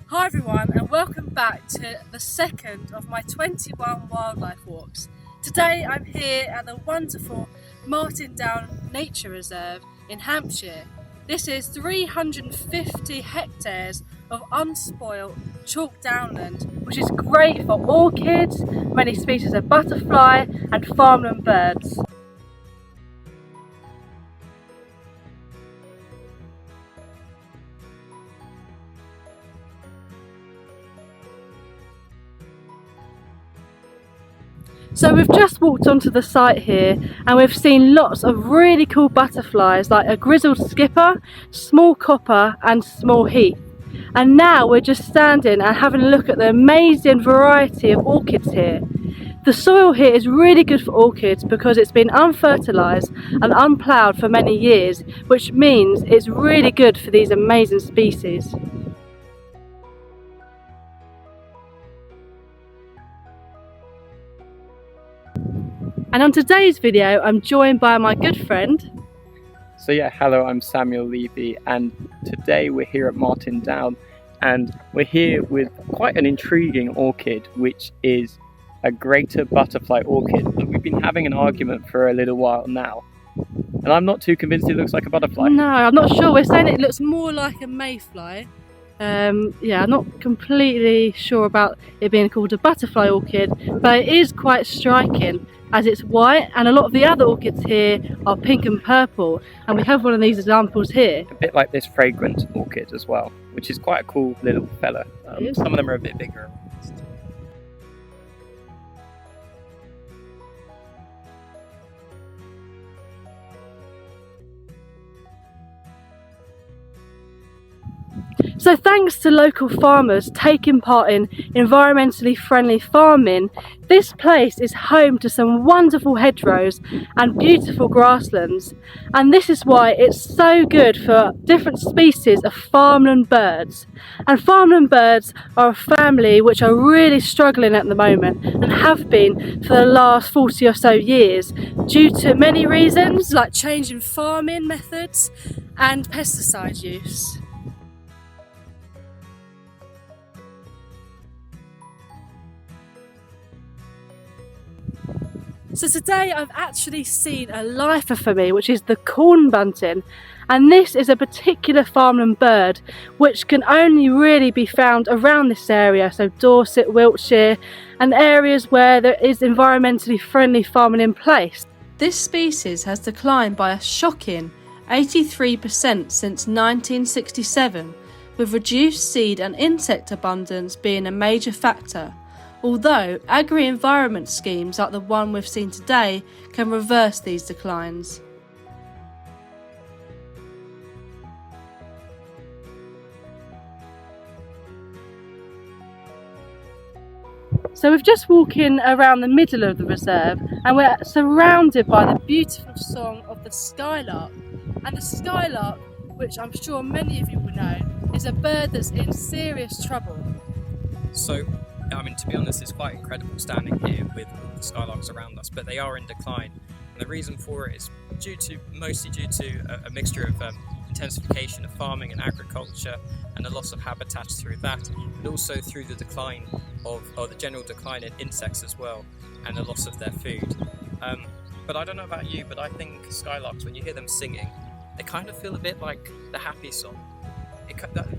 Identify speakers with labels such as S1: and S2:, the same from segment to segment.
S1: Hi everyone, and welcome back to the second of my 21 wildlife walks. Today I'm here at the wonderful Martin Down Nature Reserve in Hampshire. This is 350 hectares of unspoilt chalk downland, which is great for orchids, many species of butterfly and farmland birds. So we've just walked onto the site here and we've seen lots of really cool butterflies like a grizzled skipper, small copper and small heath. And now we're just standing and having a look at the amazing variety of orchids here. The soil here is really good for orchids because it's been unfertilised and unploughed for many years, which means it's really good for these amazing species. And on today's video, I'm joined by my good friend.
S2: So hello, I'm Samuel Levy, and today we're here at Martin Down, and we're here with quite an intriguing orchid, which is a greater butterfly orchid. And we've been having an argument for a little while now, and I'm not too convinced it looks like a butterfly.
S1: No, I'm not sure. We're saying it looks more like a mayfly. I'm not completely sure about it being called a butterfly orchid, but it is quite striking as it's white, and a lot of the other orchids here are pink and purple, and we have one of these examples here.
S2: A bit like this fragrant orchid as well, which is quite a cool little fella. Some of them are a bit bigger.
S1: So thanks to local farmers taking part in environmentally friendly farming, this place is home to some wonderful hedgerows and beautiful grasslands, and this is why it's so good for different species of farmland birds. And farmland birds are a family which are really struggling at the moment and have been for the last 40 or so years due to many reasons like changing farming methods and pesticide use. So today I've actually seen a lifer for me, which is the corn bunting, and this is a particular farmland bird which can only really be found around this area, so Dorset, Wiltshire, and areas where there is environmentally friendly farming in place. This species has declined by a shocking 83% since 1967, with reduced seed and insect abundance being a major factor. Although agri-environment schemes like the one we've seen today can reverse these declines. So we've just walking around the middle of the reserve and we're surrounded by the beautiful song of the skylark. And the skylark, which I'm sure many of you will know, is a bird that's in serious trouble.
S3: So, to be honest, it's quite incredible standing here with the skylarks around us, but they are in decline. And the reason for it is mostly due to a mixture of intensification of farming and agriculture and the loss of habitats through that, but also through the decline or the general decline in insects as well, and the loss of their food. But I don't know about you, but I think skylarks, when you hear them singing, they kind of feel a bit like the happy song.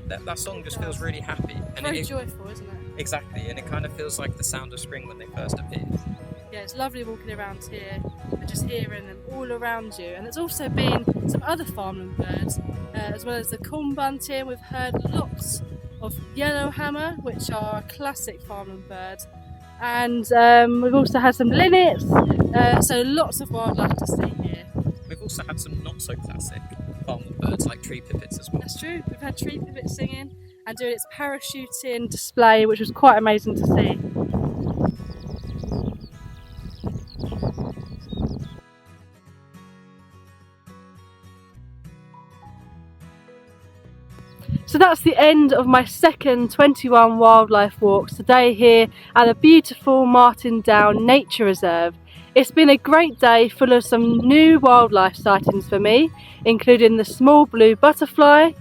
S3: That song just feels really happy. And
S1: very joyful, isn't it?
S3: Exactly, and it kind of feels like the sound of spring when they first appeared.
S1: Yeah, it's lovely walking around here and just hearing them all around you. And there's also been some other farmland birds, as well as the corn bunting. We've heard lots of yellowhammer, which are a classic farmland bird. And we've also had some linnets, so lots of wildlife to see here.
S3: We've also had some not so classic farmland birds like tree pipits as well.
S1: That's true, we've had tree pipits singing and doing its parachuting display, which was quite amazing to see. So that's the end of my second 21 wildlife walks today here at the beautiful Martin Down Nature Reserve. It's been a great day full of some new wildlife sightings for me, including the small blue butterfly,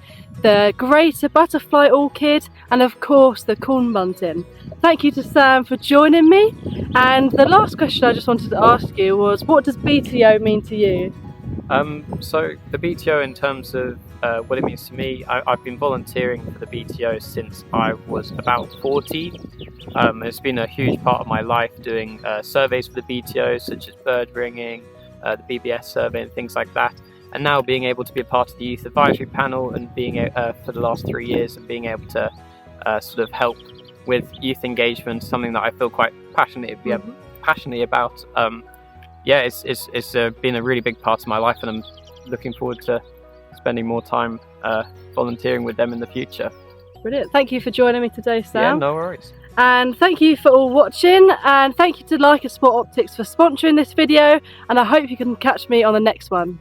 S1: the greater butterfly orchid, and of course the corn bunting. Thank you to Sam for joining me. And the last question I just wanted to ask you was, what does BTO mean to you?
S2: So the BTO, in terms of what it means to me, I've been volunteering for the BTO since I was about 14. It's been a huge part of my life, doing surveys for the BTO, such as bird ringing, the BBS survey and things like that. And now being able to be a part of the youth advisory panel and being for the last 3 years and being able to sort of help with youth engagement, something that I feel quite passionately about. It's been a really big part of my life, and I'm looking forward to spending more time volunteering with them in the future.
S1: Brilliant. Thank you for joining me today, Sam.
S2: Yeah, no worries.
S1: And thank you for all watching, and thank you to Leica Sport Optics for sponsoring this video, and I hope you can catch me on the next one.